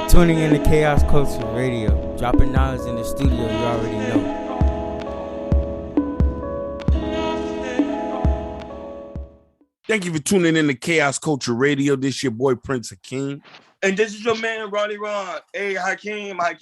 Tuning in to Chaos Culture Radio, dropping knowledge in the studio you already know. Thank you for tuning in to Chaos Culture Radio. This your boy Prince Hakeem. And this is your man, Ronnie Ron. Hey, Hakeem. What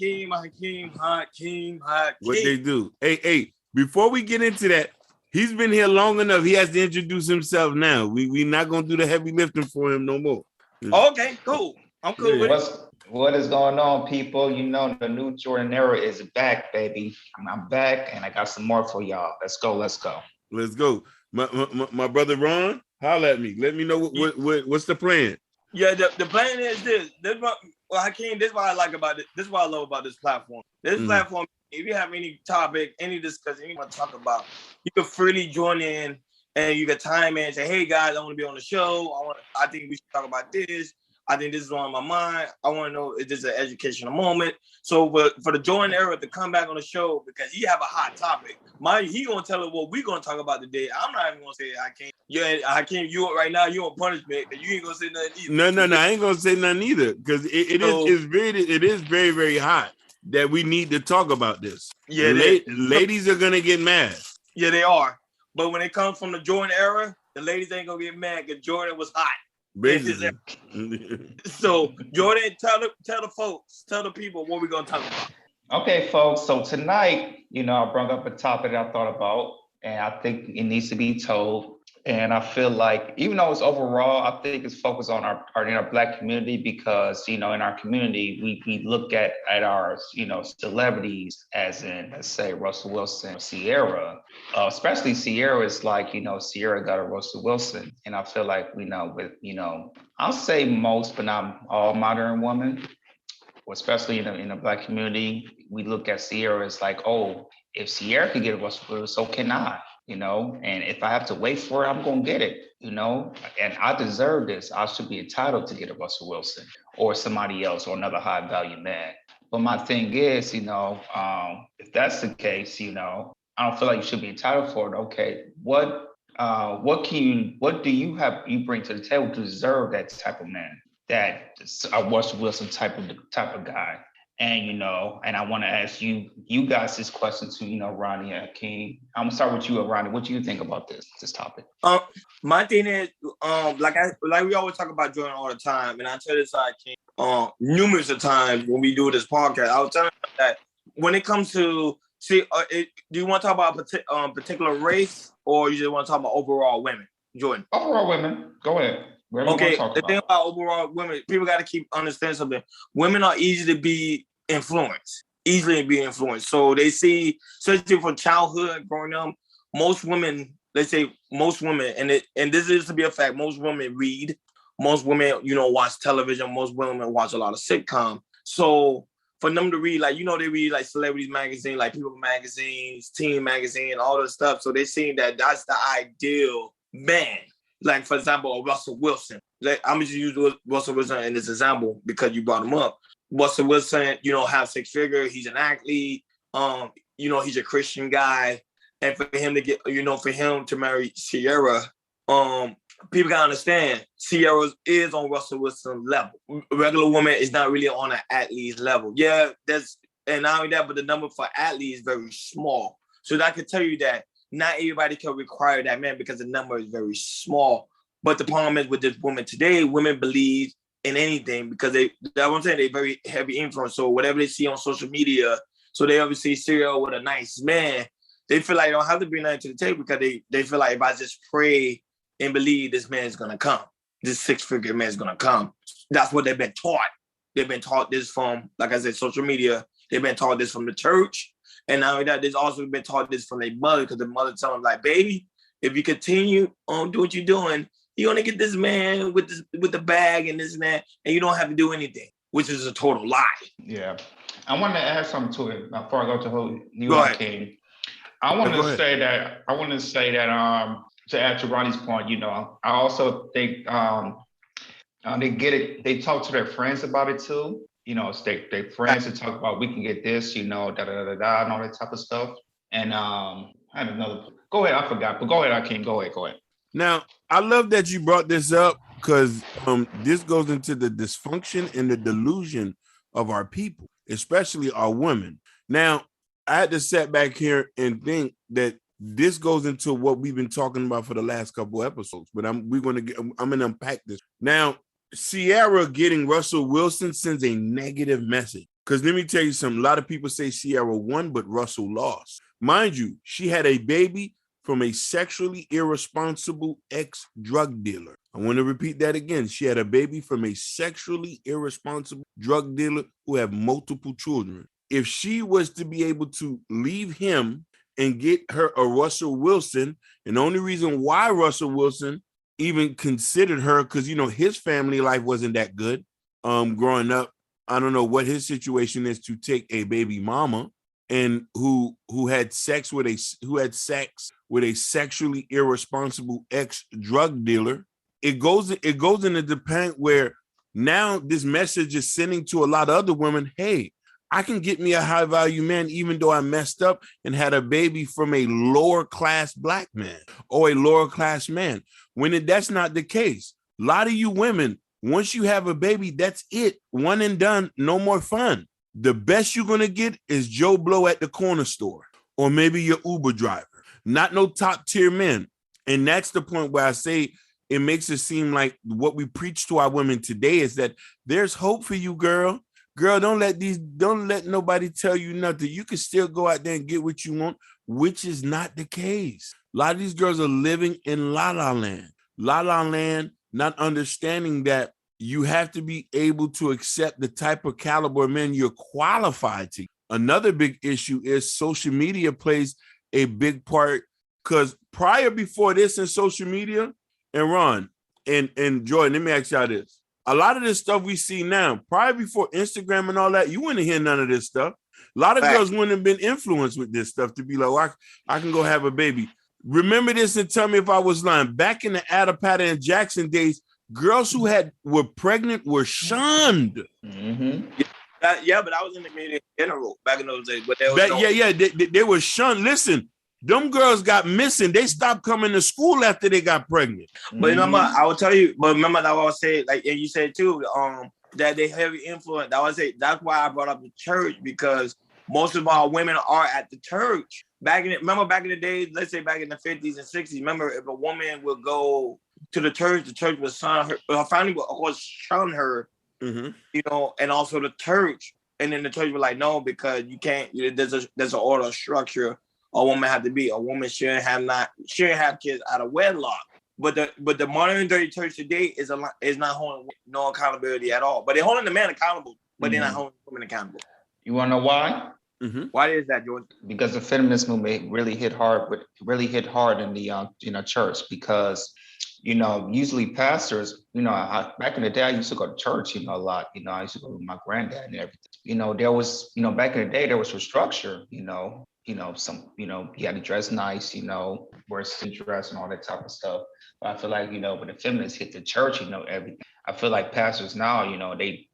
they do. Hey, before we get into that, he's been here long enough. He has to introduce himself now. We not going to do the heavy lifting for him no more. Okay, cool. I'm cool with it. What is going on, people? You know, the new Jordan era is back, baby. I'm back, and I got some more for y'all. Let's go. Let's go. My brother Ron, holla at me. Let me know what's the plan. Yeah, the plan is this. Hakeem, this is what I like about it. This is what I love about this platform. This platform, if you have any topic, any discussion you want to talk about, you can freely join in and you can time in and say, hey guys, I want to be on the show. I think we should talk about this. I think this is on my mind. I want to know if this is an educational moment. So for the Jordan era to come back on the show, because he have a hot topic, he gonna tell us what we're gonna talk about today. I'm not even gonna say I can't. Yeah, I can't. You right now, you on punishment, and you ain't gonna say nothing either. No, I ain't gonna say nothing either, because it is very, very hot that we need to talk about this. Yeah, ladies are gonna get mad. Yeah, they are. But when it comes from the Jordan era, the ladies ain't gonna get mad because Jordan was hot. Basically. So Jordan, tell the people what we're gonna talk about. Okay, folks. So tonight, I brought up a topic that I thought about, and I think it needs to be told. And I feel like, even though it's overall, I think it's focused on our Black community, because in our community we look at our celebrities, as in, let's say, Russell Wilson, Ciara, especially Ciara. Is like, Ciara got a Russell Wilson, and I feel like I'll say most, but not all modern women, especially in the Black community, we look at Ciara as like, oh, if Ciara could get a Russell Wilson, so can I. And if I have to wait for it, I'm going to get it, and I deserve this. I should be entitled to get a Russell Wilson or somebody else or another high value man. But my thing is, if that's the case, I don't feel like you should be entitled for it. Okay, what do you bring to the table to deserve that type of man, that a Russell Wilson type of guy? And, and I want to ask you guys this question too, Ronnie and Hakeem. I'm gonna start with you, Ronnie. What do you think about this topic? My thing is, like we always talk about Jordan all the time, and I tell this Hakeem numerous of times when we do this podcast. I was telling him that when it comes to do you want to talk about a particular race, or you just want to talk about overall women, Jordan? Overall women. Go ahead. Okay, the thing about overall women, people got to keep understanding something. Women are easily be influenced. So they see, especially from childhood, growing up, most women, and this is to be a fact, most women read, most women, watch television, most women watch a lot of sitcom. So for them to read, they read like celebrities magazine, like People magazines, Teen magazine, all this stuff. So they seeing that that's the ideal man. Like, for example, Russell Wilson. I'm just use Russell Wilson in this example because you brought him up. Russell Wilson, have six figure. He's an athlete. He's a Christian guy. And for him to get, for him to marry Ciara, people gotta understand, Ciara is on Russell Wilson's level. A regular woman is not really on an athlete's level. Yeah, and not only that, but the number for athletes is very small. So that could tell you that not everybody can require that man because the number is very small. But the problem is with this woman today, women believe in anything because they're very heavy influence. So whatever they see on social media, so they obviously see Ciara with a nice man, they feel like they don't have to bring nothing to the table because they feel like if I just pray and believe this man is going to come, this six-figure man is going to come. That's what they've been taught. They've been taught this from, like I said, social media. They've been taught this from the church. And now that they've also been taught this from their mother, because the mother tell them, like, baby, if you continue on do what you're doing, you're gonna get this man with the bag and this and that, and you don't have to do anything, which is a total lie. Yeah. I want to add something to it before I go to who you King. I want to say that to add to Ronnie's point, I also think they get it, they talk to their friends about it too. Their friends to talk about, we can get this, and all that type of stuff. And I had another. Go ahead, I forgot, but go ahead, Hakeem. Go ahead. Now, I love that you brought this up because this goes into the dysfunction and the delusion of our people, especially our women. Now, I had to sit back here and think that this goes into what we've been talking about for the last couple episodes, but I'm gonna unpack this. Now, Ciara getting Russell Wilson sends a negative message. Because let me tell you something, a lot of people say Ciara won, but Russell lost. Mind you, she had a baby from a sexually irresponsible ex-drug dealer. I want to repeat that again. She had a baby from a sexually irresponsible drug dealer who had multiple children. If she was to be able to leave him and get her a Russell Wilson, and the only reason why Russell Wilson even considered her, because, you know, his family life wasn't that good growing up. I don't know what his situation is to take a baby mama and who had sex with a sexually irresponsible ex-drug dealer. It goes into the point where now this message is sending to a lot of other women, hey, I can get me a high value man, even though I messed up and had a baby from a lower class black man or a lower class man. When that's not the case, a lot of you women, once you have a baby, that's it. One and done, no more fun. The best you're going to get is Joe Blow at the corner store or maybe your Uber driver, not no top tier men. And that's the point where I say it makes it seem like what we preach to our women today is that there's hope for you, girl. Girl, don't let nobody tell you nothing. You can still go out there and get what you want, which is not the case. A lot of these girls are living in la la land. La la land, not understanding that you have to be able to accept the type of caliber of men you're qualified to. Another big issue is social media plays a big part, because before this in social media, and Ron and Jordan, let me ask y'all this. A lot of this stuff we see now, prior before Instagram and all that, you wouldn't hear none of this stuff. A lot of girls wouldn't have been influenced with this stuff to be like, oh, I can go have a baby. Remember this and tell me if I was lying. Back in the Ada Pata and Jackson days, girls who were pregnant were shunned. Mm-hmm. But I was in the community in general back in those days. But they were shunned. Listen, them girls got missing. They stopped coming to school after they got pregnant. But remember, I will tell you. But remember that I was saying, like, and you said too, that they heavy influence. I would say that's why I brought up the church, because most of our women are at the church. Remember back in the days, let's say back in the 50s and 60s. Remember, if a woman would go to the church would shun her family would, of course, shun her, you know, and also the church. And then the church was like, no, because you can't, there's an order structure. A woman had to be. A woman shouldn't have kids out of wedlock. But the modern day church today is not holding no accountability at all. But they're holding the man accountable, but they're not holding the woman accountable. You want to know why? Mm-hmm. Why is that, Jordan? Because the feminist movement really hit hard in the church, because, you know, usually pastors, you know, back in the day, I used to go to church, you know, a lot. You know, I used to go with my granddad and everything. You know, there was, you know, back in the day, there was a structure, you know, some, you know, you had to dress nice, you know, wear suit dress and all that type of stuff. But I feel like, you know, when the feminists hit the church, you know, everything. I feel like pastors now, you know, they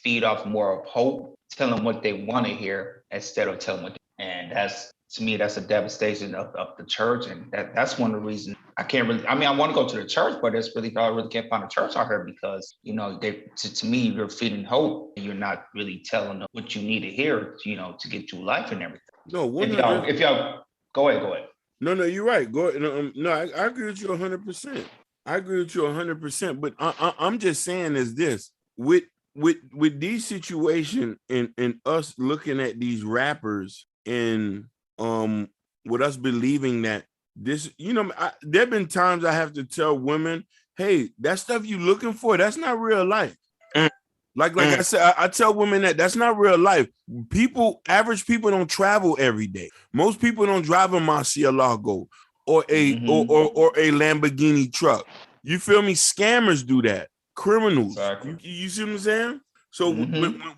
feed off more of hope, tell them what they want to hear instead of telling what. And that's, to me, that's a devastation of the church. And that's one of the reasons I can't really, I mean, I want to go to the church, but it's really, I really can't find a church out here because, you know, to me, you're feeding hope. And you're not really telling them what you need to hear, you know, to get through life and everything. No, if y'all, go ahead. No, you're right. Go ahead. No, I agree with you 100%. I agree with you 100%. But I'm just saying is this, with these situations and us looking at these rappers and with us believing that this, you know, there have been times I have to tell women, hey, that stuff you looking for, that's not real life. Like I said, I tell women that's not real life. Average people don't travel every day. Most people don't drive a Murcielago or a Lamborghini truck. You feel me? Scammers do that. Criminals. Exactly. You see what I'm saying? So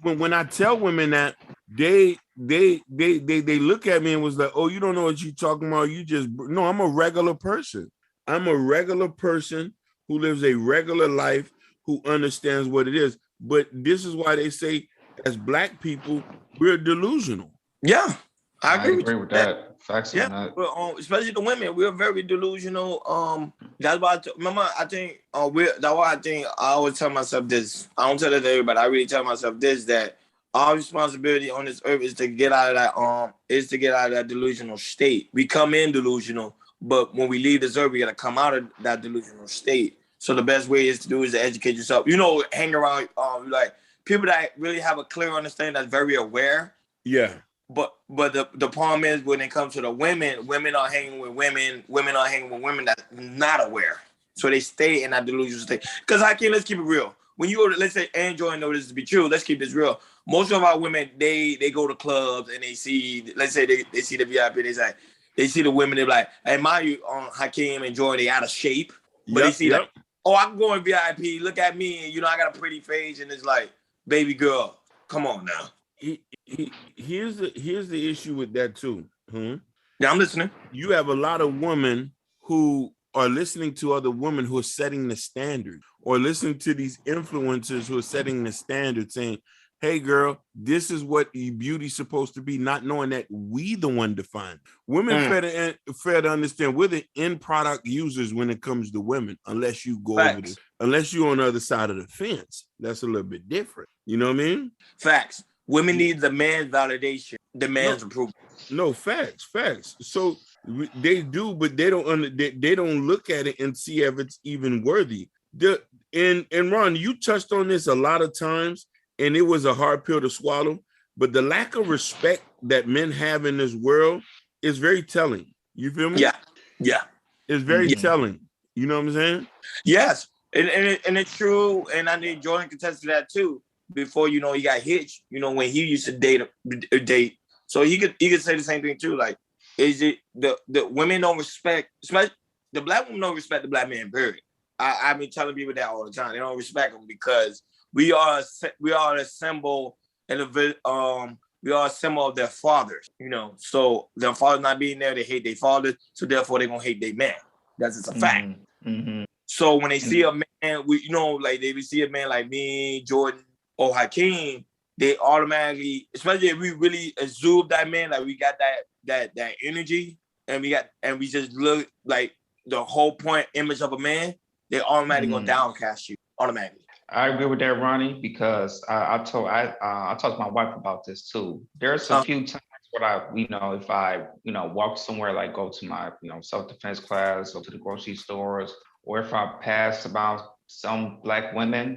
when I tell women that, they look at me and was like, oh, you don't know what you're talking about. No, I'm a regular person. I'm a regular person who lives a regular life, who understands what it is. But this is why they say, as Black people, we're delusional. Yeah. I agree with that. Facts on that. Well, especially the women, we're very delusional. That's why I think that's why I think I always tell myself this. I don't tell it to everybody. I really tell myself this, that our responsibility on this earth is to get out of that delusional state. We come in delusional, but when we leave this earth, we gotta come out of that delusional state. So the best way is to educate yourself. Hang around like people that really have a clear understanding, that's very aware. Yeah. But the problem is when it comes to the women are hanging with women are hanging with women that's not aware. So they stay in that delusional state. Because let's keep it real. When you go to, let's say, Andrew, know this to be true, let's keep this real. Most of our women, they go to clubs and they see, let's say they see the VIP, they see the women, they're like, hey, mind you, Hakeem and Jordan, they out of shape. But they see like, oh, I can go in VIP, look at me, and I got a pretty face, and it's like, baby girl, come on now. Here's the issue with that too. Yeah, I'm listening. You have a lot of women who are listening to other women who are setting the standard, or listening to these influencers who are setting the standard, saying, hey girl, this is what beauty's supposed to be, not knowing that we the one define. Women fair to understand we're the end product users when it comes to women, unless you go over this, unless you're on the other side of the fence. That's a little bit different. You know what I mean? Facts. Women need the man's validation, the man's approval. No, facts. So they do, but they don't look at it and see if it's even worthy. And Ron, you touched on this a lot of times, and it was a hard pill to swallow. But the lack of respect that men have in this world is very telling. You feel me? Yeah. It's very telling. You know what I'm saying? Yes, and it's true. And I think Jordan can attest to that too. Before he got hitched, when he used to date. So he could say the same thing too. Like, is it the women don't respect, especially the black women don't respect the black man, period. I've been telling people that all the time. They don't respect them because we are a symbol, and we are a symbol of their fathers. So their fathers not being there, they hate their fathers. So therefore, they're gonna hate their man. That's just a fact. Mm-hmm. So when they see a man, they see a man like me, Jordan, or Hakeem, they automatically, especially if we really absorb that man, like we got that energy, and we just look like the whole point image of a man, they automatically gonna downcast you automatically. I agree with that, Ronnie, because I talked to my wife about this too. There's a few times where if I walk somewhere, like go to my self-defense class or to the grocery stores, or if I pass about some black women,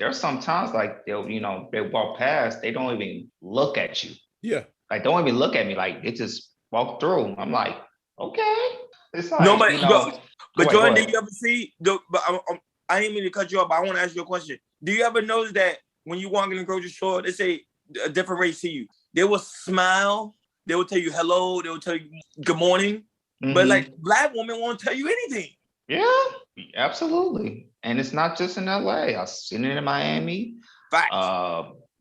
there's sometimes like they walk past, they don't even look at you. Yeah. Like, don't even look at me. Like, they just walk through. I'm like, okay. It's like, but Jordan, did you ever see, I didn't mean to cut you off, but I want to ask you a question. Do you ever notice that when you walk in the grocery store, they say a different race to you, they will smile, they will tell you hello, they will tell you good morning, but like black women won't tell you anything. Yeah, absolutely. And it's not just in LA. I've seen it in Miami,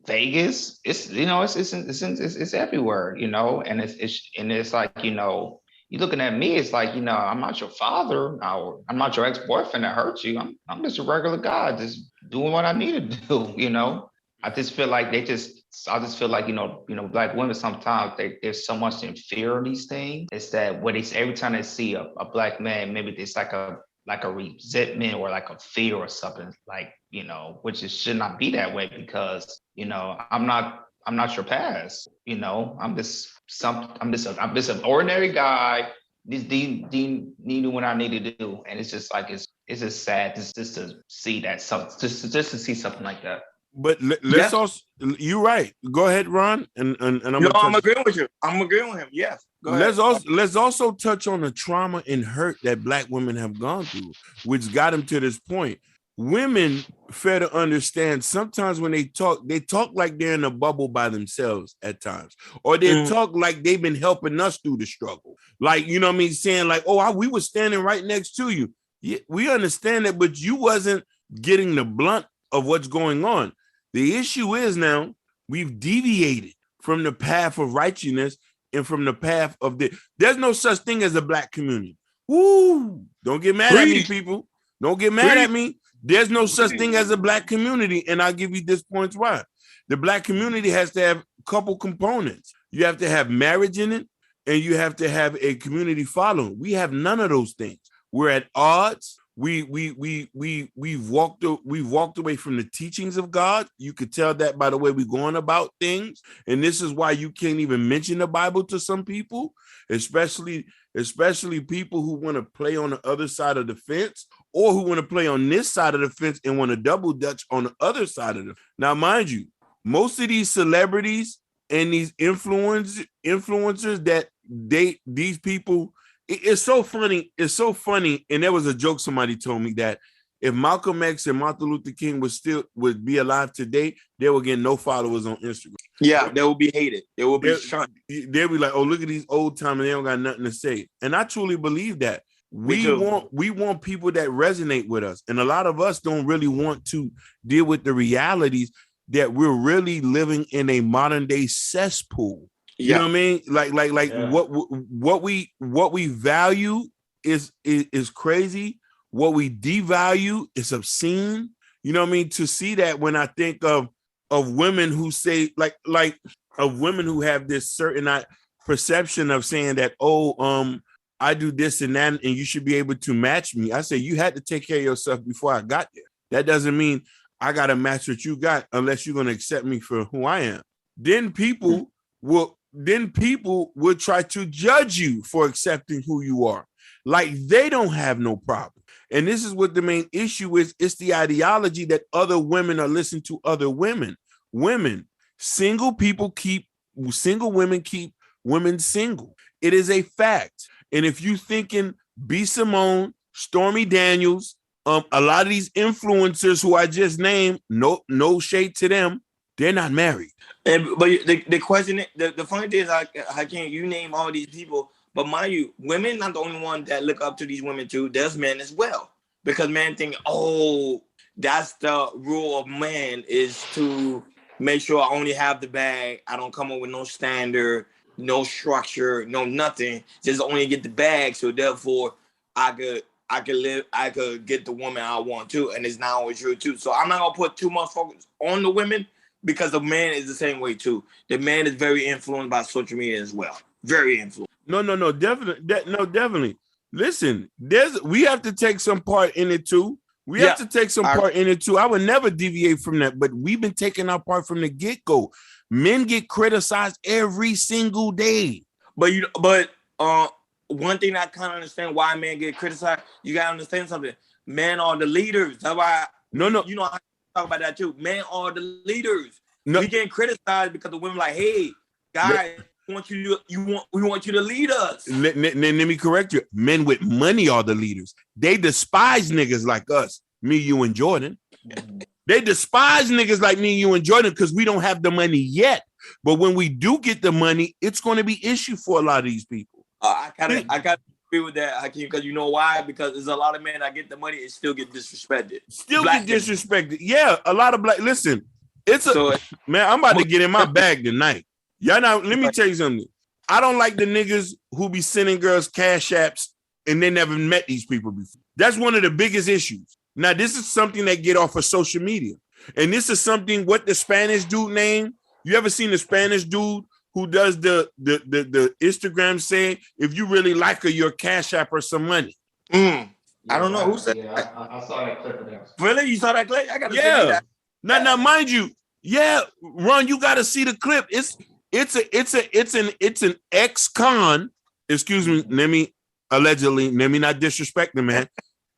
Vegas. It's it's everywhere. And it's like you looking at me. It's like I'm not your father. I'm not your ex-boyfriend that hurt you. I'm just a regular guy, just doing what I need to do. I just feel like black women sometimes there's so much in fear of these things. It's that every time they see a black man, maybe it's like a resentment or like a fear or something, like, which should not be that way, because, I'm not your past, I'm just an ordinary guy, just needing what I need to do. And it's just like, it's just sad just to see that, just to see something like that. But let's also, you're right. Go ahead, Ron. And I'm agreeing with you. I'm agreeing with him. Yes. Let's also touch on the trauma and hurt that black women have gone through, which got them to this point. Women, fair to understand, sometimes when they talk like they're in a bubble by themselves at times, or they talk like they've been helping us through the struggle. Like, saying like, oh, we were standing right next to you. Yeah, we understand that, but you wasn't getting the blunt of what's going on. The issue is now we've deviated from the path of righteousness and from the path of there's no such thing as a black community. Woo! Don't get mad at me, people. Don't get mad at me. There's no such thing as a black community. And I'll give you this point why. The black community has to have a couple components. You have to have marriage in it, and you have to have a community following. We have none of those things. We're at odds. We've walked away from the teachings of God. You could tell that by the way we're going about things. And this is why you can't even mention the Bible to some people, especially people who want to play on the other side of the fence, or who want to play on this side of the fence and want to double dutch on the other side of the. Now, mind you, most of these celebrities and these influencers that these people, it's so funny. It's so funny. And there was a joke somebody told me that if Malcolm X and Martin Luther King would be alive today, they would get no followers on Instagram. Yeah, they will be hated. They will be shunned. They'll be like, oh, look at these old timers, they don't got nothing to say. And I truly believe that. We want people that resonate with us. And a lot of us don't really want to deal with the realities that we're really living in a modern day cesspool. You know what I mean? What we value is crazy. What we devalue is obscene. You know what I mean? To see that, when I think of women who say of women who have this certain perception of saying that, I do this and that, and you should be able to match me. I say, you had to take care of yourself before I got there. That doesn't mean I got to match what you got unless you're going to accept me for who I am. Then people will try to judge you for accepting who you are. Like they don't have no problem. And this is what the main issue is. It's the ideology that other women are listening to other women. Single women keep women single. It is a fact. And if you thinking B. Simone, Stormy Daniels, a lot of these influencers who I just named, no shade to them, they're not married. But the question, the funny thing is, how can you name all these people? But mind you, women not the only one that look up to these women too. There's men as well, because men think, that's the rule of man, is to make sure I only have the bag. I don't come up with no standard, no structure, no nothing. Just only get the bag. So therefore, I could get the woman I want to, and it's not always true too. So I'm not gonna put too much focus on the women, because the man is the same way too. The man is very influenced by social media as well. Very influenced. No, definitely. Listen, we have to take some part in it too. We have to take some part in it too. I would never deviate from that, but we've been taking our part from the get-go. Men get criticized every single day. But one thing I kind of understand why men get criticized, you gotta understand something. Men are the leaders. That's why you know I talk about that too. Men are the leaders. No. We get criticized because the women like, hey, guys, we want you to lead us. Let me correct you. Men with money are the leaders. They despise niggas like us, me, you, and Jordan. They despise niggas like me, you, and Jordan because we don't have the money yet. But when we do get the money, it's going to be issue for a lot of these people. I gotta agree with that, Hakeem, because you know why? Because there's a lot of men that get the money and still get disrespected. Yeah, a lot of black. Listen, man, I'm about to get in my bag tonight. Y'all know, let me tell you something. I don't like the niggas who be sending girls cash apps and they never met these people before. That's one of the biggest issues. Now, this is something that get off of social media. And this is something, what the Spanish dude name? You ever seen the Spanish dude who does the Instagram saying, if you really like her, your cash app or some money? I don't know. Who said that? I saw that clip of that. Really? You saw that clip? I gotta see that. Now, mind you, Ron, you gotta see the clip. It's an ex-con. Excuse me. Let me not disrespect the man.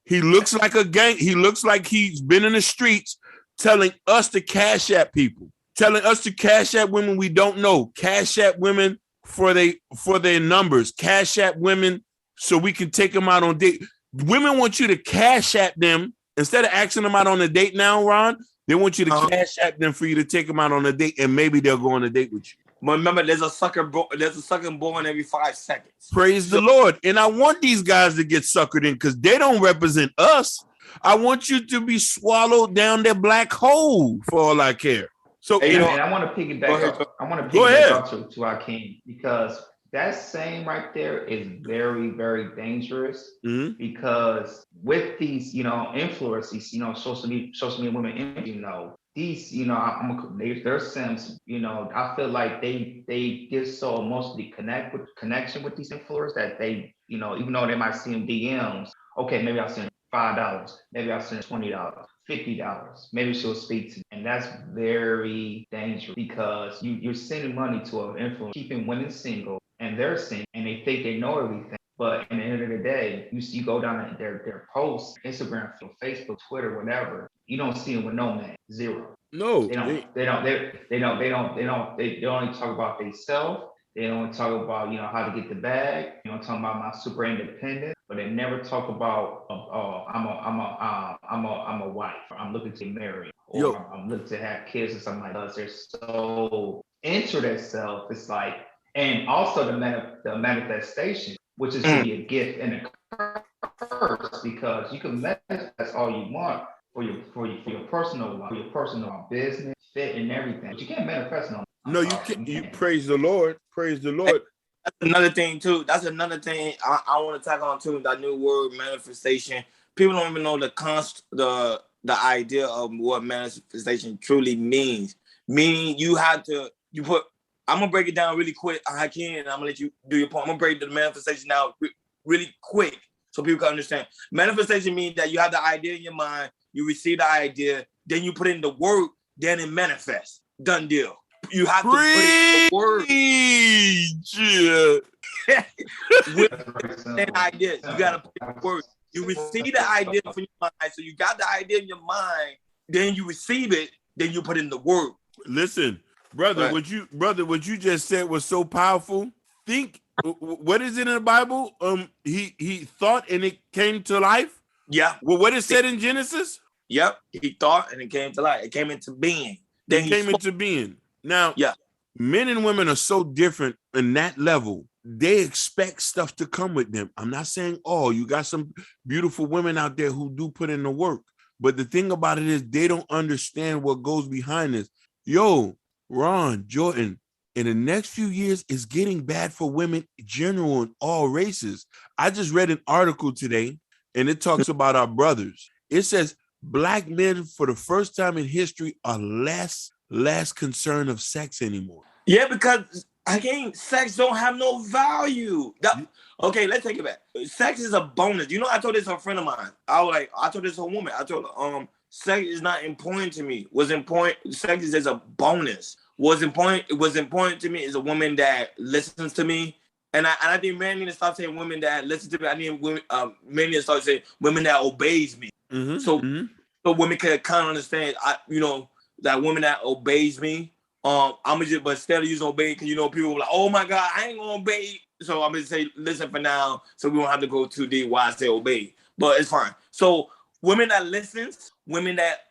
He looks like a gang. He looks like he's been in the streets telling us to cash app people, telling us to cash app women we don't know, cash app women for their numbers, cash app women so we can take them out on date. Women want you to cash app them instead of asking them out on a date now, Ron. They want you to cash app them for you to take them out on a date, and maybe they'll go on a date with you. But remember, there's a sucker born every 5 seconds. Praise the Lord. And I want these guys to get suckered in because they don't represent us. I want you to be swallowed down their black hole for all I care. So, and I want to piggyback up. I want to piggyback up to Hakeem, because that saying right there is very, very dangerous. Mm-hmm. Because with these, influencers, social media women, these, they're Sims, I feel like they get so emotionally connection with these influencers that they, even though they might see them DMs, okay, maybe I'll send $5, maybe I'll send $20, $50, maybe she'll speak to me. And that's very dangerous because you're sending money to an influencer, keeping women single, and they're single, and they think they know everything. But at the end of the day, you go down their posts, Instagram, Facebook, Twitter, whatever. You don't see them with no man, zero. No, They only talk about themselves. They only talk about how to get the bag. They don't talk about my super independent, but they never talk about I'm a wife. I'm looking to marry, or I'm looking to have kids or something like that. They're so into themselves. It's like, and also the manifestation, which is to be a gift and a curse, because you can manifest all you want for your personal life, for your personal business, fit, and everything. But you can't manifest no. No, you can't. You praise the Lord. Praise the Lord. That's another thing too. That's another thing I want to tack on too. That new word, manifestation. People don't even know the idea of what manifestation truly means. Meaning you put. I'm gonna break it down really quick. I can. I'm gonna let you do your point. I'm gonna break the manifestation down really quick so people can understand. Manifestation means that you have the idea in your mind, you receive the idea, then you put in the work, then it manifests. Done deal. You have to put in the work. With that idea, you gotta put in the work. You receive the idea from your mind, so you got the idea in your mind, then you receive it, then you put in the work. Listen. Brother, what you just said was so powerful. Think, what is it in the Bible? He thought and it came to life. Yeah. Well, what it said in Genesis? Yep. He thought and it came to life. It came into being. Then it came into being. Now, men and women are so different in that level. They expect stuff to come with them. I'm not saying you got some beautiful women out there who do put in the work. But the thing about it is they don't understand what goes behind this. Ron, Jordan, in the next few years, it's getting bad for women in general in all races. I just read an article today, and it talks about our brothers. It says Black men, for the first time in history, are less concerned of sex anymore. Yeah, because sex don't have no value. Okay, let's take it back. Sex is a bonus. I told this to a friend of mine. I told this to a woman. I told her, sex is not important to me. Sex is just a bonus. What's important to me is a woman that listens to me. And I think men need to stop saying women that listen to me. I need men need to start saying women that obeys me. Mm-hmm. So women can kind of understand, that woman that obeys me. But instead of using obey, because people are like, oh my God, I ain't gonna obey. So I'm gonna say listen for now, so we won't have to go too deep why I say obey. But it's fine. So women that listens, women that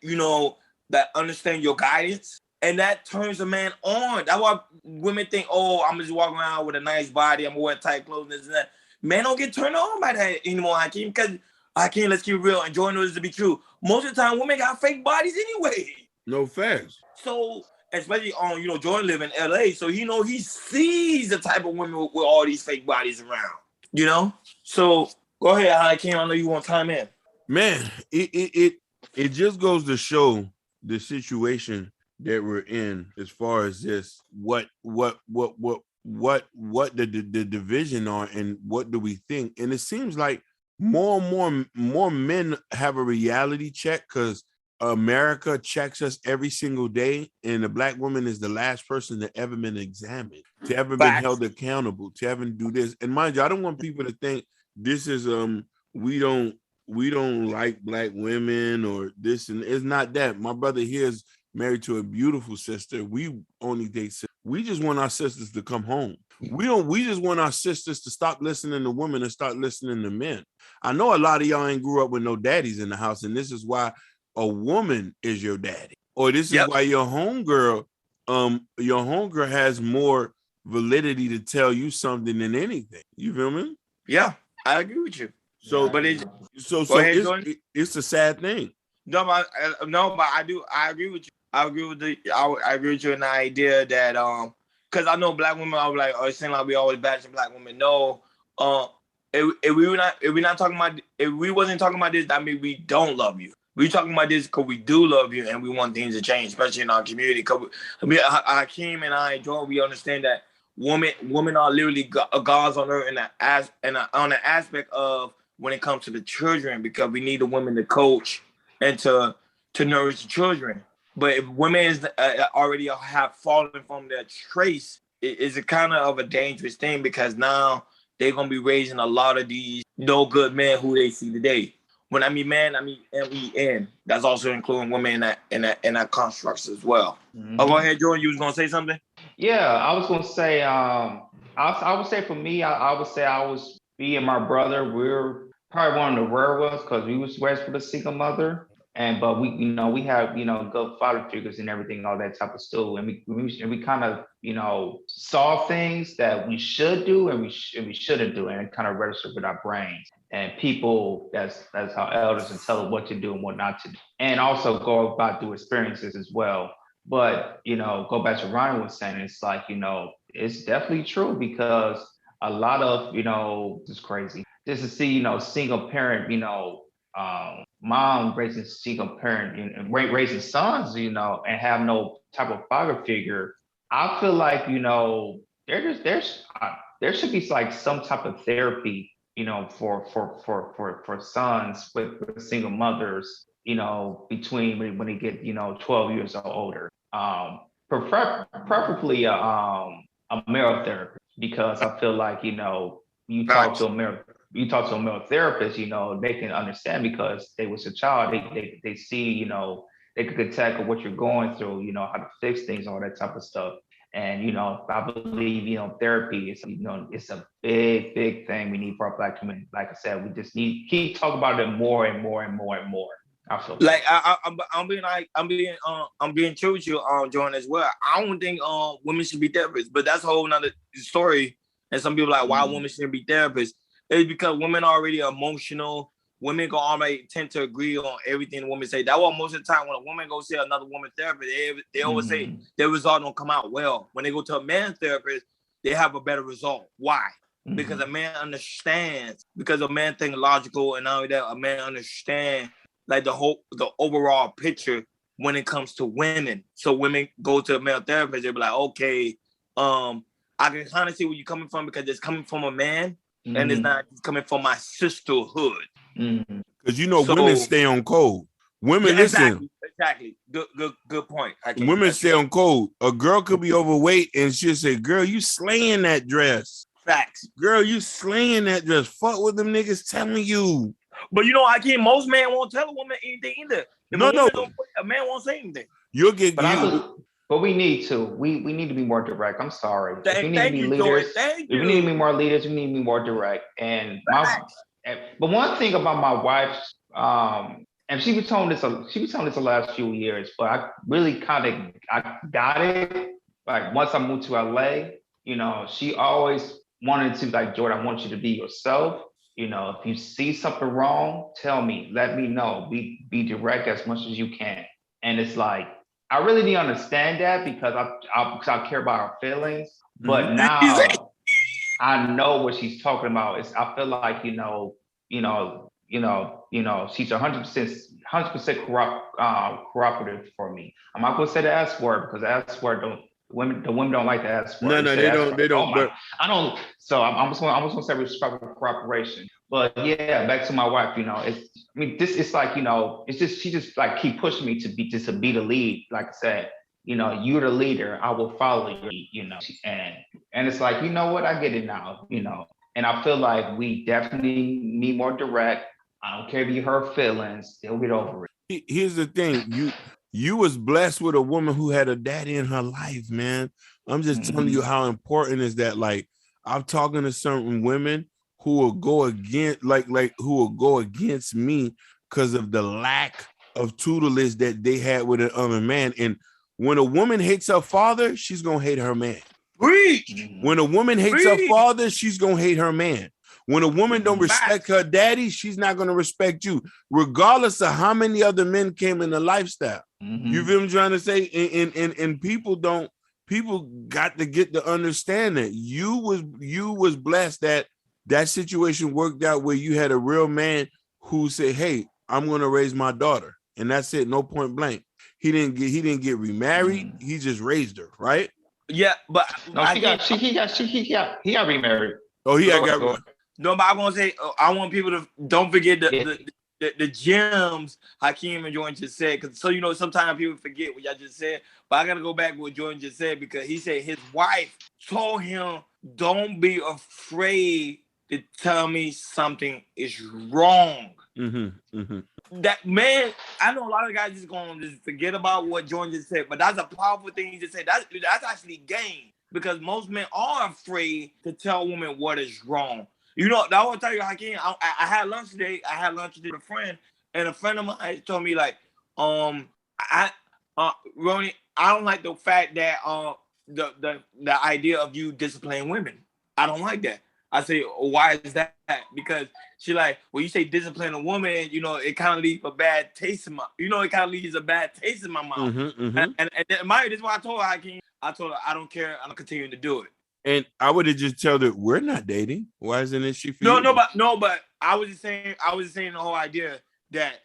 that understand your guidance, and that turns a man on. That's why women think, I'm just walking around with a nice body, I'm gonna wear tight clothes, this and that. Men don't get turned on by that anymore, Hakeem, because Hakeem, let's keep it real, and Jordan knows this to be true. Most of the time, women got fake bodies anyway. No facts. So, especially on, Jordan live in LA, so he sees the type of women with all these fake bodies around, So go ahead, Hakeem, I know you want to time in. Man, it just goes to show the situation that we're in as far as this, what the division are, and what do we think? And it seems like more and more men have a reality check, because America checks us every single day, and the Black woman is the last person to ever been examined, to ever been held accountable, to ever do this. And mind you, I don't want people to think this is we don't like Black women or this, and it's not that. My brother here is married to a beautiful sister. We only date sisters. We just want our sisters to come home. We just want our sisters to stop listening to women and start listening to men. I know a lot of y'all ain't grew up with no daddies in the house, and this is why a woman is your daddy, or this is why your homegirl has more validity to tell you something than anything. You feel me? Yeah, I agree with you. So, but it's a sad thing. No, but I agree with you. I agree with you in the idea that because I know Black women are like, it seems like we always bashing Black women. No, if we wasn't talking about this, that means we don't love you. We talking about this because we do love you and we want things to change, especially in our community. Because Hakeem and I, Jordan, we understand that women are literally gods on earth on the aspect of when it comes to the children, because we need the women to coach and to nourish the children. But if women already have fallen from their trace, it's a kind of a dangerous thing, because now they're gonna be raising a lot of these no good men who they see today. When I mean man, I mean men. That's also including women in that constructs as well. Mhm. Oh, go ahead, Jordan. You was gonna say something? Yeah, I was gonna say, I would say for me, I would say me and my brother, we're probably one of the rare ones because we was raised with a single mother, but we have good father figures and everything, all that type of stuff, and we kind of saw things that we should do and we shouldn't do, and it kind of registered with our brains. And people, that's how elders and tell us what to do and what not to do, and also go about through experiences as well. But go back to Ryan was saying, it's like it's definitely true, because a lot of it's crazy just to see single parent mom raising single parent and raising sons and have no type of father figure. I feel like there should be like some type of therapy for sons with single mothers between when they get 12 years or older. Preferably a male therapist, because I feel like you talk to a male therapist, they can understand, because they was a child, they see, they could tackle what you're going through, how to fix things, all that type of stuff. And I believe therapy is it's a big thing we need for our Black community. Like I said, we just need keep talking about it more and more and more and more. I feel like I'm being true with you, Jordan, as well. I don't think women should be therapists, but that's a whole nother story. And some people are like, why women shouldn't be therapists? It's because women are already emotional. Women go already tend to agree on everything the women say. That's why most of the time when a woman go see another woman therapist, they always say their result don't come out well. When they go to a man therapist, they have a better result. Why? Because a man understands. Because a man think logical, and not only that, a man understands like the overall picture when it comes to women. So women go to a male therapist, they'll be like, okay, I can kind of see where you're coming from, because it's coming from a man, and it's not coming from my sisterhood. Because women stay on code. Women, listen. Exactly. Good point. Women stay on code. A girl could be overweight and she'll say, girl, you slaying that dress. Facts. Girl, you slaying that dress. Fuck what them niggas telling you. But Hakeem, most men won't tell a woman anything either. No. A man won't say anything. You'll get But we need to. We need to be more direct. I'm sorry. We need to be leaders. We need to be more leaders. We need to be more direct. But one thing about my wife, and she was telling this the last few years, but I really I got it. Like once I moved to LA, she always wanted to like, Jordan, I want you to be yourself. If you see something wrong, tell me, let me know. Be direct as much as you can. And it's like, I really didn't understand that because I care about her feelings. But now I know what she's talking about. I feel like, she's 100% cooperative for me. I'm not gonna say the S word, because the S word the women don't like the S word. No, they don't. But I don't. So I'm just gonna say respectful cooperation. But yeah, back to my wife. It's like it's just she just like keep pushing me to be the lead. Like I said, you're the leader. I will follow you. And it's like, what, I get it now. And I feel like we definitely need more direct. I don't care if you hurt feelings, they'll get over it. Here's the thing, you was blessed with a woman who had a daddy in her life, man. I'm just telling you how important is that. Like, I'm talking to certain women who will go against, who will go against me because of the lack of tutelage that they had with another man. And when a woman hates her father, she's gonna hate her man. Preach. When a woman hates her father, she's gonna hate her man. When a woman don't respect her daddy, she's not going to respect you, regardless of how many other men came in the lifestyle. You feel what I'm trying to say? And people got to get the understanding. You was blessed that situation worked out where you had a real man who said, hey, I'm going to raise my daughter. and that's it. No point blank. He didn't get remarried. He just raised her, right? Yeah, but No, he got remarried. Oh, he got. No, but I'm gonna say I want people to don't forget the gems Hakeem and Jordan just said, because sometimes people forget what y'all just said. But I gotta go back to what Jordan just said, because he said his wife told him, "Don't be afraid to tell me something is wrong." That man, I know a lot of guys just gonna just forget about what Jordan just said, but that's a powerful thing he just said. That's actually game, because most men are afraid to tell women what is wrong. I want to tell you, Hakeem, I had lunch today. I had lunch today with a friend, and a friend of mine told me, like, Ronnie, I don't like the fact that the idea of you disciplining women. I don't like that. I say, why is that? Because she like, when you say discipline a woman, it kind of leaves a bad taste in my, it kind of leaves a bad taste in my mouth. And this is why I told her, Hakeem, I told her, I don't care. I'm continuing to do it. And I would have just told her, we're not dating. Why isn't it she for you? But I was just saying the whole idea that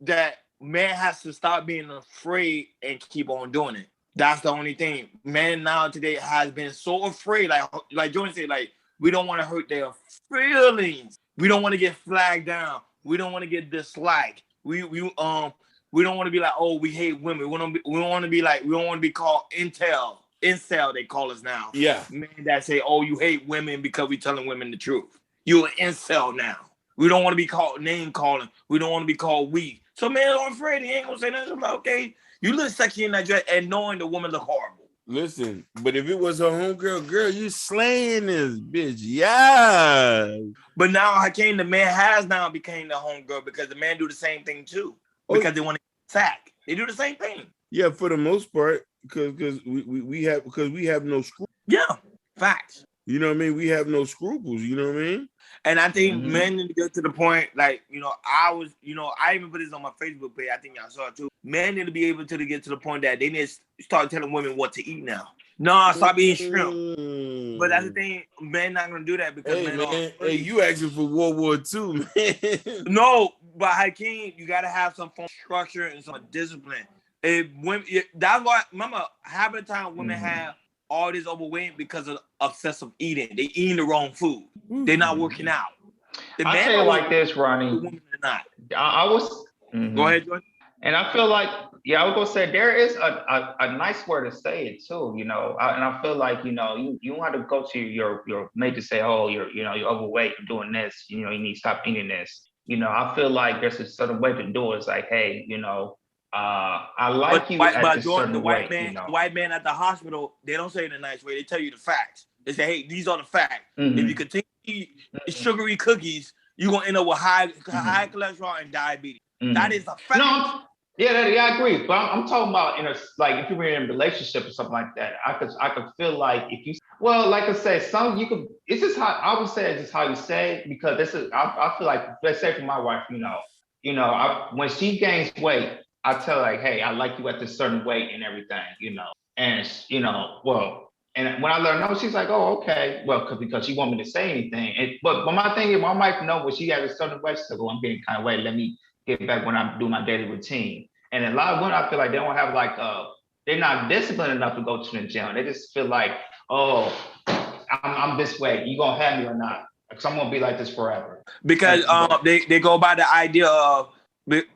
that man has to stop being afraid and keep on doing it. That's the only thing. Men now today has been so afraid, like Jordan said, like, we don't want to hurt their feelings. We don't want to get flagged down. We don't want to get disliked. We don't want to be like, oh, we hate women. We don't want to be called incel, they call us now. Yeah. Men that say, oh, you hate women because we telling women the truth. You're an incel now. We don't want to be called name calling. We don't want to be called weak. So men are afraid. He ain't gonna say nothing. I'm like, okay, you look sexy in that dress, and knowing the woman look horrible. Listen, but if it was her homegirl, girl, you slaying this bitch. Yeah. But now Hakeem, the man has now became the homegirl, because the man do the same thing too. Because they want to sack. They do the same thing. Yeah, for the most part, because we have no scruples. Yeah, facts. You know what I mean? We have no scruples. You know what I mean? And I think men need to get to the point, like, I even put this on my Facebook page. I think y'all saw it too. Men need to be able to get to the point that they need to start telling women what to eat now. No, stop eating shrimp. But that's the thing. Men not gonna do that because hey, you asking for World War II, man. No, but Hakeem, you gotta have some form of structure and some discipline. That's why, remember, half the time women have all this overweight because of obsessive eating. They eating the wrong food. They're not working out. I say it like this, Ronnie. Women are not. I was. Go ahead, Jordan. And I feel like, I was gonna say there is a nice word to say it too, and I feel like you don't have to go to your mate to say, oh, you're overweight, you're doing this, you need to stop eating this. I feel like there's a certain way to do it. It's like, hey, I like you at this certain way. The white man at the hospital, they don't say it in a nice way. They tell you the facts. They say, hey, these are the facts. If you continue to eat sugary cookies, you're gonna end up with high cholesterol and diabetes. That is a fact. No, I agree. But I'm talking about if you were in a relationship or something like that. I could feel like if you, like I said, it's just how I would say it's just how you say it, because I feel like, let's say for my wife, when she gains weight, I tell her, like, hey, I like you at this certain weight and everything, and and when I let her know, she's like, oh, okay, because she want me to say anything. But my thing is, my wife know when she has a certain weight, she's like, oh, I'm getting kind of weight. Let me get back when I do my daily routine. And a lot of women, I feel like they don't have they're not disciplined enough to go to the gym. They just feel like, oh, I'm this way. You gonna have me or not? Because I'm gonna be like this forever. Because they go by the idea of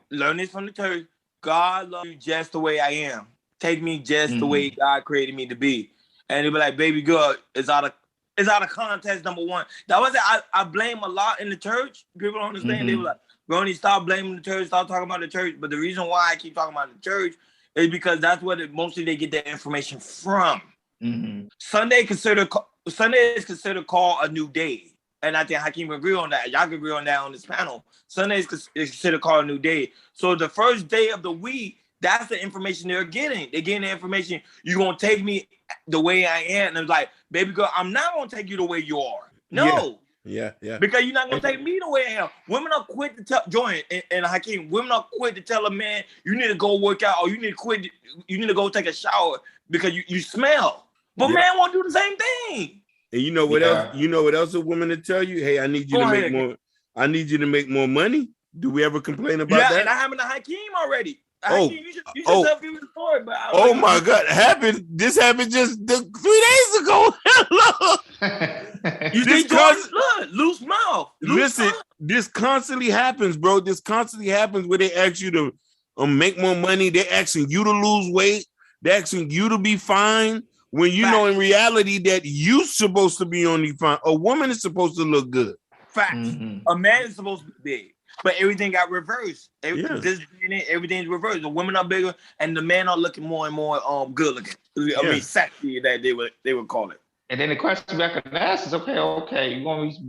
learn this from the church. God loves you just the way I am. Take me just the way God created me to be. And they be like, baby girl, it's out of context, number one. That was it. I blame a lot in the church. People don't understand. They were like, Ronnie, stop blaming the church, stop talking about the church. But the reason why I keep talking about the church is because that's where mostly they get their information from. Sunday is considered called a new day. And I think Hakeem agree on that. Y'all can agree on that on this panel. Sunday is considered called a new day. So the first day of the week, that's the information they're getting. They're getting the information. You're going to take me the way I am. And it's like, baby girl, I'm not going to take you the way you are. No. Yeah. Because you're not going to take me the way I am. Women are quick to tell, Jordan and Hakeem, women are quick to tell a man, you need to go work out or you need to go take a shower because you smell. But man won't do the same thing. And you know what else? You know what else a woman to tell you? Hey, I need you to make more. I need you to make more money. Do we ever complain about Yeah, that? and I happened to Hakeem already. Oh, Hakeem, you should tell people the story. But oh my God, this happened just 3 days ago. Hello. You see, Jordan's blood, loose mouth. Listen, this constantly happens, bro. This constantly happens where they ask you to make more money. They're asking you to lose weight. They're asking you to be fine. When you know in reality that you're supposed to be only fine. A woman is supposed to look good. Facts. Mm-hmm. A man is supposed to be big. But everything got reversed. Yeah. Everything's reversed. The women are bigger and the men are looking more and more good looking. I mean, sexy that they would call it. And then the question back can ask is, okay, you want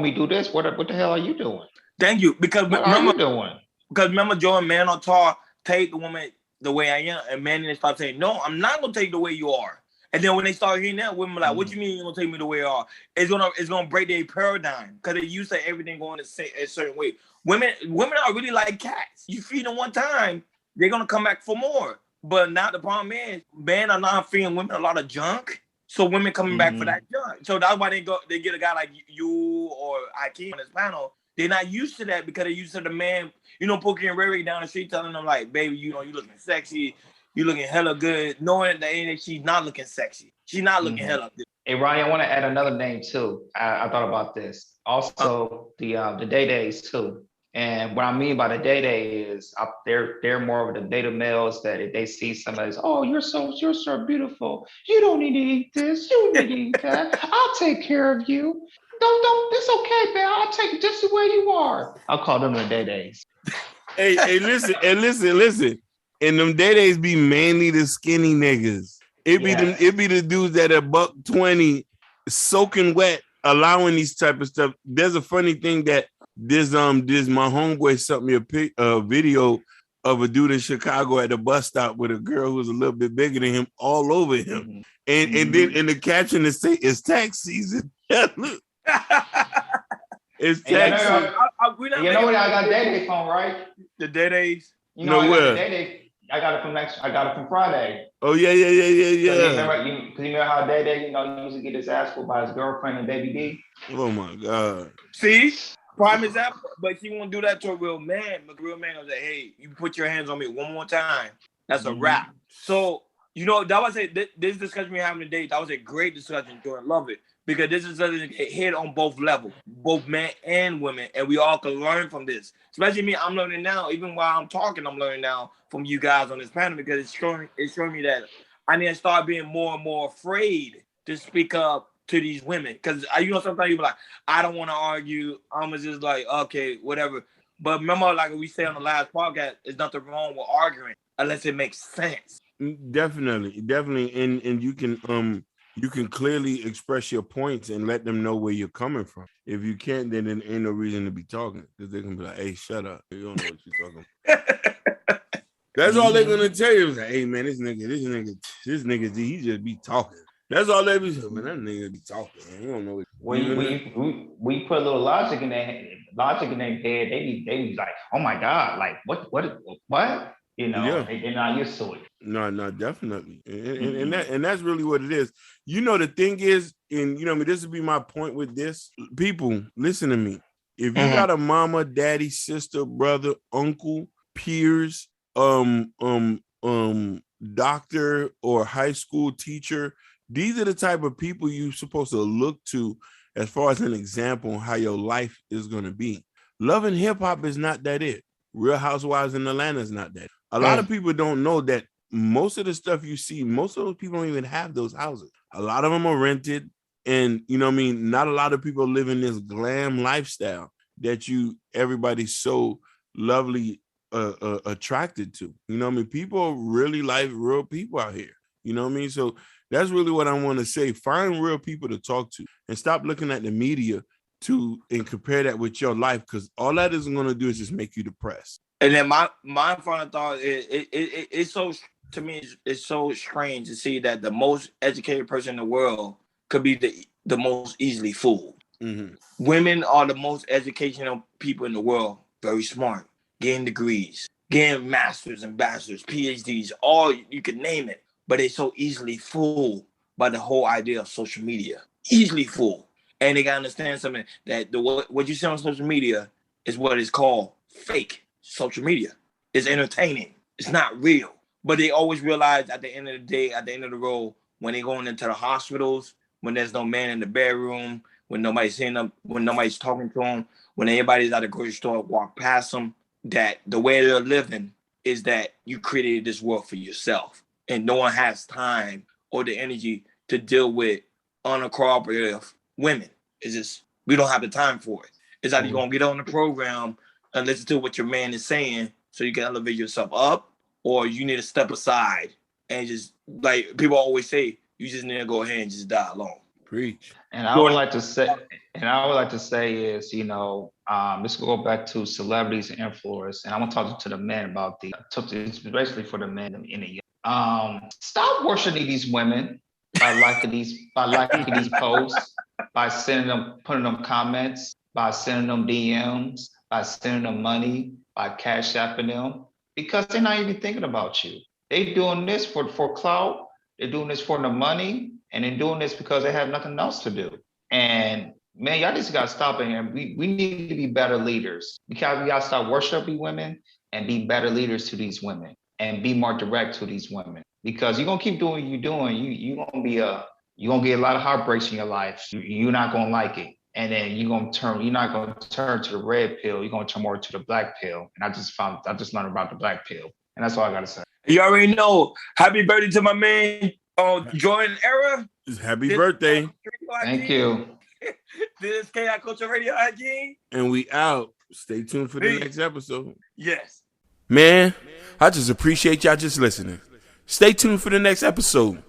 me to do this? What the hell are you doing? Thank you. Because what are you doing? Because remember, Jordan, man on tall, take the woman the way I am, and men they start saying, no, I'm not gonna take you the way you are. And then when they start hearing that, women are like, what you mean you're gonna take me the way I are? It's gonna break their paradigm because they used to everything going a certain way. Women are really like cats. You feed them one time, they're gonna come back for more. But now the problem is, men are not feeding women a lot of junk. So women coming back for that junk. So that's why they get a guy like you or Hakeem on this panel. They're not used to that because they're used to the man, Pookie and Ray down the street telling them like, baby, you looking sexy, you looking hella good, knowing that she's not looking sexy. She's not looking hella good. Hey, Ronnie, I want to add another name too. I thought about this. Also, the Day Days too. And what I mean by the day is they're more of the beta males that if they see somebody, oh, you're so beautiful. You don't need to eat this. You don't need to eat that. I'll take care of you. Don't. It's okay, man. I'll take it just the way you are. I'll call them the day days. Hey, listen. And them day days be mainly the skinny niggas. It be the dudes that are $120 soaking wet, allowing these type of stuff. There's a funny thing that this my homeboy sent me a video of a dude in Chicago at the bus stop with a girl who's a little bit bigger than him all over him. And then in the caption it say it's tax season. Look. It's tax season. You know what I got Day Day phone, right? The Day Days. You know I got it from Friday. Oh yeah. Because you remember how Day Day, he used to get his ass pulled by his girlfriend and Baby D. Oh my God. See? Prime example, but she won't do that to a real man. The real man will say, hey, you put your hands on me one more time. That's a wrap. So, that was this discussion we're having today, that was a great discussion, Jordan. Love it. Because this is something that hit on both levels, both men and women, and we all can learn from this. Especially me, I'm learning now. Even while I'm talking, I'm learning now from you guys on this panel because it's showing me that I need to start being more and more afraid to speak up to these women. Because sometimes you be like, I don't want to argue. I'm just like, okay, whatever. But remember, like we said on the last podcast, there's nothing wrong with arguing unless it makes sense. Definitely. And you can clearly express your points and let them know where you're coming from. If you can't, then there ain't no reason to be talking. Because they're gonna be like, hey, shut up. You don't know what you're talking about. That's all they're gonna tell you. Is like, hey man, this nigga, he just be talking. That's all they be saying, man. That nigga be talking. Man. You don't know what we put a little logic in their head, they be like, oh my God, like what? They're not used to it. No, definitely. And that's really what it is. The thing is, and this would be my point with this. People, listen to me. If you got a mama, daddy, sister, brother, uncle, peers, doctor, or high school teacher, these are the type of people you're supposed to look to as far as an example on how your life is going to be. Love and hip hop is not that it. Real Housewives in Atlanta is not that. A lot of people don't know that most of the stuff you see, most of those people don't even have those houses. A lot of them are rented. And, not a lot of people live in this glam lifestyle that everybody's so lovely attracted to. People really like real people out here. So that's really what I want to say. Find real people to talk to and stop looking at the media and compare that with your life, because all that is going to do is just make you depressed. And then my final thought is it's so, to me, it's so strange to see that the most educated person in the world could be the most easily fooled. Mm-hmm. Women are the most educational people in the world, very smart, getting degrees, getting masters and bachelors, PhDs, all you can name it, but they're so easily fooled by the whole idea of social media. Easily fooled. And they gotta understand something, that what you see on social media is what it's called fake social media. It's entertaining. It's not real. But they always realize at the end of the day, at the end of the road, when they're going into the hospitals, when there's no man in the bedroom, when nobody's seeing them, when nobody's talking to them, when everybody's at the grocery store, walk past them, that the way they're living is that you created this world for yourself. And no one has time or the energy to deal with uncooperative women. It's just, we don't have the time for it. It's either you're going to get on the program and listen to what your man is saying so you can elevate yourself up, or you need to step aside and just, like people always say, you just need to go ahead and just die alone. Preach. And I would like to say is, let's go back to celebrities and influencers, and I want to talk to the men about it's basically for the men in the stop worshiping these women by liking these posts, by sending them, putting them comments, by sending them DMs, by sending them money, by cash apping them, because they're not even thinking about you. They doing this for clout, they're doing this for the money, and they're doing this because they have nothing else to do. And man, y'all just gotta stop it here. We need to be better leaders, because we gotta stop worshiping women and be better leaders to these women and be more direct to these women. Because you're gonna keep doing what you're doing, you're gonna get a lot of heartbreaks in your life. You're not gonna like it. And then you're not gonna turn to the red pill, you're gonna turn more to the black pill. And I just learned about the black pill. And that's all I gotta say. You already know. Happy birthday to my man, Jordan Era. Happy birthday. Thank you. This is KI Culture Radio IG. And we out. Stay tuned for the next episode. Yes. Man, I just appreciate y'all just listening. Stay tuned for the next episode.